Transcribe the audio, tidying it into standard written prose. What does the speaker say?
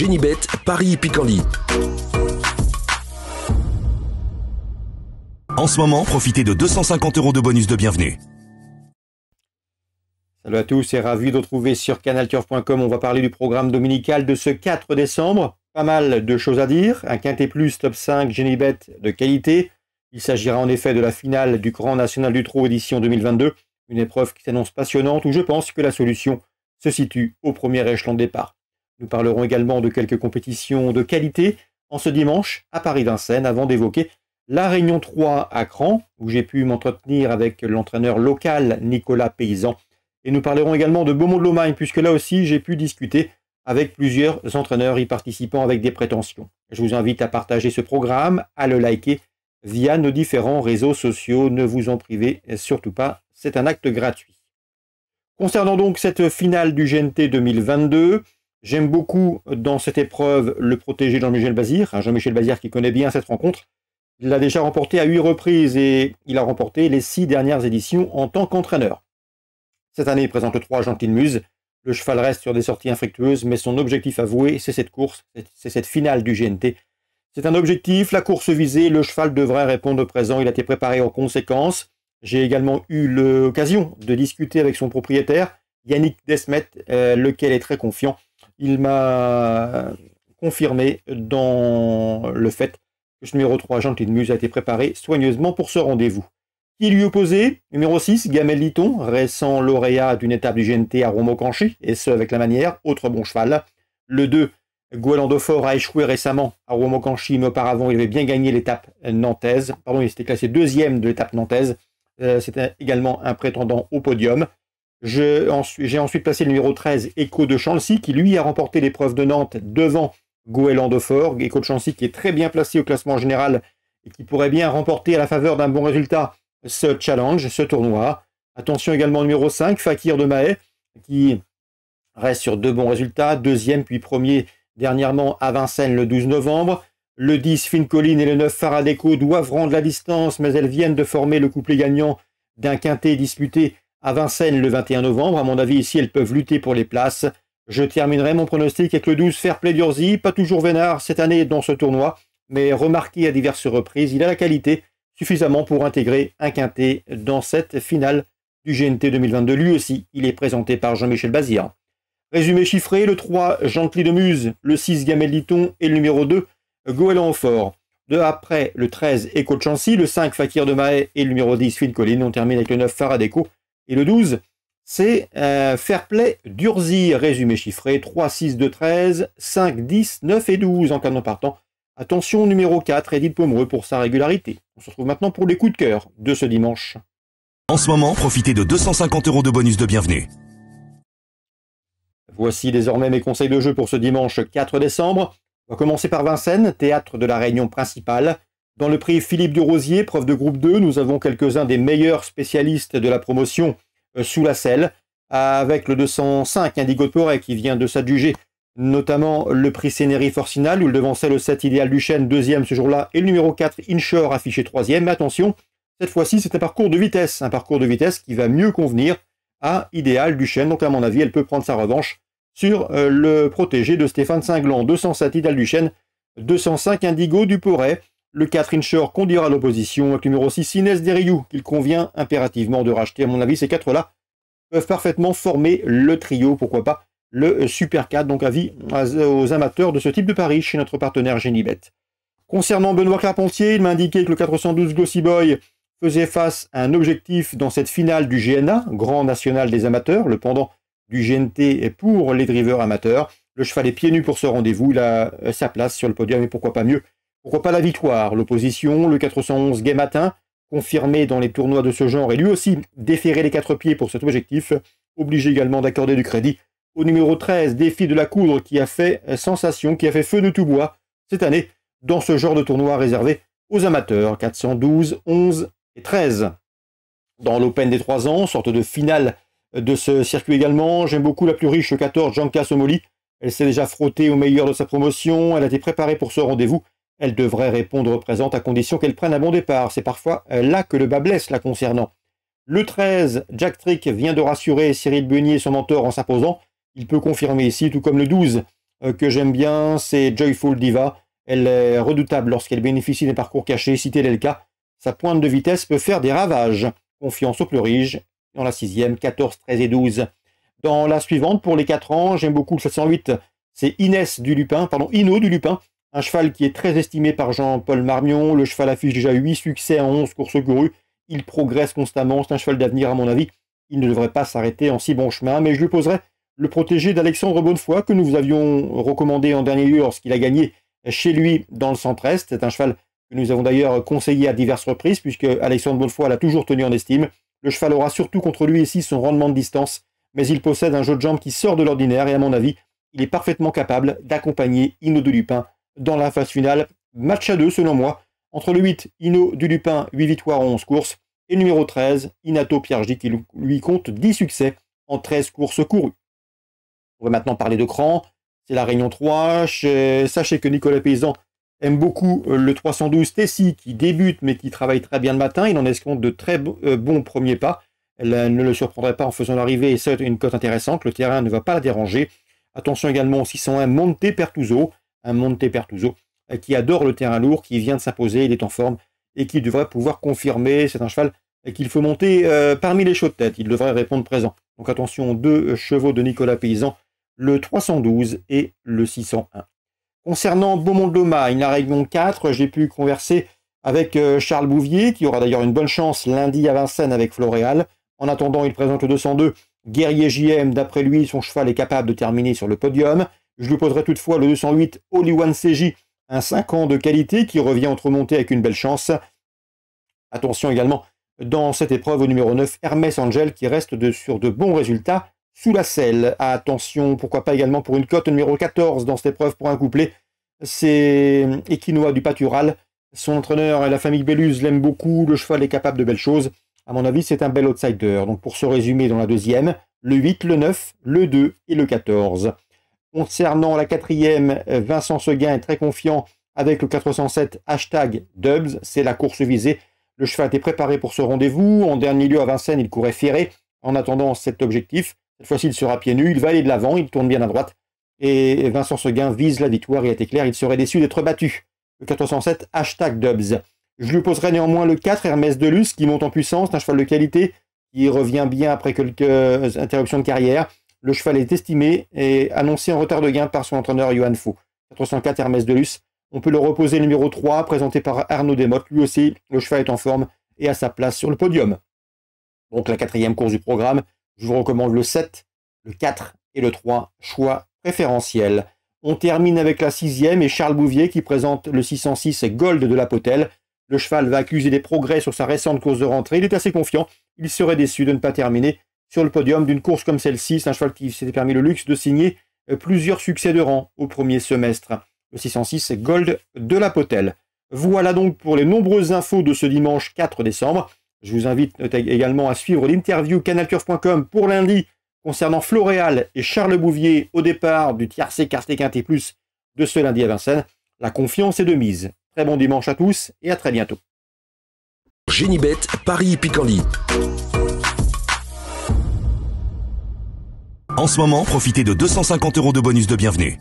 Génibet, Paris Picardie. En ce moment, profitez de 250 € de bonus de bienvenue. Salut à tous et ravi de retrouver sur canalturf.com. On va parler du programme dominical de ce 4 décembre. Pas mal de choses à dire. Un quintet plus top 5 Génibet de qualité. Il s'agira en effet de la finale du Grand National du Trot édition 2022. Une épreuve qui s'annonce passionnante où je pense que la solution se situe au premier échelon de départ. Nous parlerons également de quelques compétitions de qualité en ce dimanche à Paris-Vincennes avant d'évoquer la Réunion 3 à Cran où j'ai pu m'entretenir avec l'entraîneur local Nicolas Paysan. Et nous parlerons également de Beaumont-de-Lomagne, puisque là aussi, j'ai pu discuter avec plusieurs entraîneurs y participant avec des prétentions. Je vous invite à partager ce programme, à le liker via nos différents réseaux sociaux. Ne vous en privez surtout pas, c'est un acte gratuit. Concernant donc cette finale du GNT 2022, j'aime beaucoup dans cette épreuve le protégé Jean-Michel Bazir. Jean-Michel Bazir qui connaît bien cette rencontre. Il l'a déjà remporté à 8 reprises et il a remporté les 6 dernières éditions en tant qu'entraîneur. Cette année, il présente le 3 Gentil de Muse. Le cheval reste sur des sorties infructueuses, mais son objectif avoué, c'est cette course, c'est cette finale du GNT. C'est un objectif, la course visée, le cheval devrait répondre présent, il a été préparé en conséquence. J'ai également eu l'occasion de discuter avec son propriétaire, Yannick Desmet, lequel est très confiant. Il m'a confirmé dans le fait que ce numéro 3 Gentil de Muse a été préparé soigneusement pour ce rendez-vous. Qui lui opposait, numéro 6, Gamel Liton, récent lauréat d'une étape du GNT à Romocanchi, et ce avec la manière, autre bon cheval. Le 2, Goéland de Fort a échoué récemment à Romocanchi, mais auparavant il avait bien gagné l'étape nantaise. Pardon, il s'était classé deuxième de l'étape nantaise. C'était également un prétendant au podium. J'ai ensuite placé le numéro 13, Echo de Chancy, qui lui a remporté l'épreuve de Nantes devant Goéland de Fort. Echo de Chancy qui est très bien placé au classement général et qui pourrait bien remporter à la faveur d'un bon résultat ce challenge, ce tournoi. Attention également au numéro 5, Fakir de Mahé, qui reste sur 2 bons résultats, deuxième puis premier dernièrement à Vincennes le 12 novembre. Le 10, Fine Colline et le 9, Faradeco doivent rendre la distance, mais elles viennent de former le couplet gagnant d'un quintet disputé à Vincennes le 21 novembre. À mon avis, ici, elles peuvent lutter pour les places. Je terminerai mon pronostic avec le 12, Fairplay d'Urzy, pas toujours vénard cette année dans ce tournoi, mais remarqué à diverses reprises, il a la qualité suffisamment pour intégrer un quintet dans cette finale du GNT 2022. Lui aussi, il est présenté par Jean-Michel Bazir. Résumé chiffré, le 3, Gentil de Muse, le 6, Gamel Liton et le numéro 2, Goéland au Fort. De après, le 13, Echo de Chancy, le 5, Fakir de Mahé et le numéro 10, Fine Colline. On termine avec le 9, Faradeco. Et le 12, c'est Fairplay d'Urzy. Résumé chiffré, 3, 6, 2, 13, 5, 10, 9 et 12 en canon partant. Attention, numéro 4, Edith Pomereux pour sa régularité. On se retrouve maintenant pour les coups de cœur de ce dimanche. En ce moment, profitez de 250 € de bonus de bienvenue. Voici désormais mes conseils de jeu pour ce dimanche 4 décembre. On va commencer par Vincennes, théâtre de la réunion principale. Dans le prix Philippe Durosier, preuve de groupe 2, nous avons quelques-uns des meilleurs spécialistes de la promotion sous la selle, avec le 205 Indigo de Porret qui vient de s'adjuger notamment le prix Sénéry Forcinal où il devançait le 7 Idéal du Chêne, deuxième ce jour-là, et le numéro 4 Inshore affiché troisième. Mais attention, cette fois-ci c'est un parcours de vitesse qui va mieux convenir à Idéal du Chêne. Donc à mon avis, elle peut prendre sa revanche sur le protégé de Stéphane Cinglan. 207 Idéal du Chêne, 205 Indigo du Porret, le 4 Inshore conduira l'opposition avec le numéro 6 Inès Derriou qu'il convient impérativement de racheter. À mon avis, ces 4-là peuvent parfaitement former le trio, pourquoi pas le Super 4, donc avis aux amateurs de ce type de pari chez notre partenaire Génibet. Concernant Benoît Carpentier, il m'a indiqué que le 412 Glossy Boy faisait face à un objectif dans cette finale du GNA, Grand National des Amateurs, le pendant du GNT pour les drivers amateurs. Le cheval est pieds nus pour ce rendez-vous, il a sa place sur le podium et pourquoi pas mieux. Pourquoi pas la victoire? L'opposition, le 411 Gai Matin, confirmé dans les tournois de ce genre et lui aussi déféré les 4 pieds pour cet objectif, obligé également d'accorder du crédit au numéro 13, Défi de la Coudre, qui a fait sensation, qui a fait feu de tout bois cette année dans ce genre de tournoi réservé aux amateurs. 412, 11 et 13. Dans l'Open des 3 ans, sorte de finale de ce circuit également, j'aime beaucoup la plus riche, le 14, Janka Somoli. Elle s'est déjà frottée au meilleur de sa promotion, elle a été préparée pour ce rendez-vous. Elle devrait répondre présente à condition qu'elle prenne un bon départ. C'est parfois là que le bas blesse la concernant. Le 13, Jack Trick vient de rassurer Cyril Beunier, son mentor, en s'imposant. Il peut confirmer ici, tout comme le 12, que j'aime bien, c'est Joyful Diva. Elle est redoutable lorsqu'elle bénéficie des parcours cachés, si tel est le cas. Sa pointe de vitesse peut faire des ravages. Confiance au plurige. Dans la 6e, 14, 13 et 12. Dans la suivante, pour les 4 ans, j'aime beaucoup le 708. C'est Ino du Lupin. Un cheval qui est très estimé par Jean-Paul Marmion. Le cheval affiche déjà 8 succès en 11 courses courues. Il progresse constamment. C'est un cheval d'avenir à mon avis. Il ne devrait pas s'arrêter en si bon chemin. Mais je lui poserai le protégé d'Alexandre Bonnefoy que nous vous avions recommandé en dernier lieu lorsqu'il a gagné chez lui dans le centre-est. C'est un cheval que nous avons d'ailleurs conseillé à diverses reprises puisque Alexandre Bonnefoy l'a toujours tenu en estime. Le cheval aura surtout contre lui ici son rendement de distance, mais il possède un jeu de jambes qui sort de l'ordinaire et à mon avis, il est parfaitement capable d'accompagner Ino du Lupin dans la phase finale. Match à 2 selon moi, entre le 8, Ino du Lupin, 8 victoires en 11 courses, et le numéro 13, Inato Piergi qui lui compte 10 succès en 13 courses courues. On va maintenant parler de cran. C'est la Réunion 3. Sachez que Nicolas Paysan aime beaucoup le 312 Tessie qui débute mais qui travaille très bien le matin. Il en escompte de très bons premiers pas. Elle ne le surprendrait pas en faisant l'arrivée et c'est une cote intéressante. Le terrain ne va pas la déranger. Attention également au 601 Monte Pertuso. Un Monte Pertuso qui adore le terrain lourd, qui vient de s'imposer, il est en forme et qui devrait pouvoir confirmer. C'est un cheval qu'il faut monter parmi les chauds de tête. Il devrait répondre présent. Donc attention aux 2 chevaux de Nicolas Paysan, le 312 et le 601. Concernant Beaumont-de-Lomagne, la Réunion 4, j'ai pu converser avec Charles Bouvier, qui aura d'ailleurs une bonne chance lundi à Vincennes avec Floréal. En attendant, il présente le 202 Guerrier JM. D'après lui, son cheval est capable de terminer sur le podium. Je lui poserai toutefois le 208 Oliwan CJ, un 5 ans de qualité qui revient entre montées avec une belle chance. Attention également dans cette épreuve au numéro 9, Hermès Angel, qui reste sur de bons résultats sous la selle. Attention, pourquoi pas également pour une cote numéro 14 dans cette épreuve pour un couplet. C'est Equinoa du Pâtural. Son entraîneur et la famille Belluz l'aiment beaucoup. Le cheval est capable de belles choses. À mon avis, c'est un bel outsider. Donc pour se résumer dans la 2e, le 8, le 9, le 2 et le 14. Concernant la 4e, Vincent Seguin est très confiant avec le 407 #Dubs. C'est la course visée. Le cheval était préparé pour ce rendez-vous. En dernier lieu à Vincennes, il courait ferré. En attendant cet objectif, cette fois-ci, il sera pieds nus. Il va aller de l'avant. Il tourne bien à droite. Et Vincent Seguin vise la victoire. Il a été clair, il serait déçu d'être battu. Le 407 #Dubs. Je lui poserai néanmoins le 4 Hermès Delus qui monte en puissance. C'est un cheval de qualité qui revient bien après quelques interruptions de carrière. Le cheval est estimé et annoncé en retard de gain par son entraîneur Johan Faux. 404 Hermès Delus. On peut le reposer le numéro 3, présenté par Arnaud Desmottes. Lui aussi, le cheval est en forme et à sa place sur le podium. Donc la 4e course du programme, je vous recommande le 7, le 4 et le 3, choix préférentiel. On termine avec la 6e et Charles Bouvier qui présente le 606 Gold de la Potelle. Le cheval va accuser des progrès sur sa récente course de rentrée. Il est assez confiant. Il serait déçu de ne pas terminer sur le podium d'une course comme celle-ci. C'est un cheval qui s'était permis le luxe de signer plusieurs succès de rang au premier semestre. Le 606 Gold de la Potelle. Voilà donc pour les nombreuses infos de ce dimanche 4 décembre. Je vous invite également à suivre l'interview canalturf.com pour lundi concernant Floréal et Charles Bouvier au départ du tiercé Quarté Quinté Plus de ce lundi à Vincennes. La confiance est de mise. Très bon dimanche à tous et à très bientôt. Génibet, Paris Picardie. En ce moment, profitez de 250 € de bonus de bienvenue.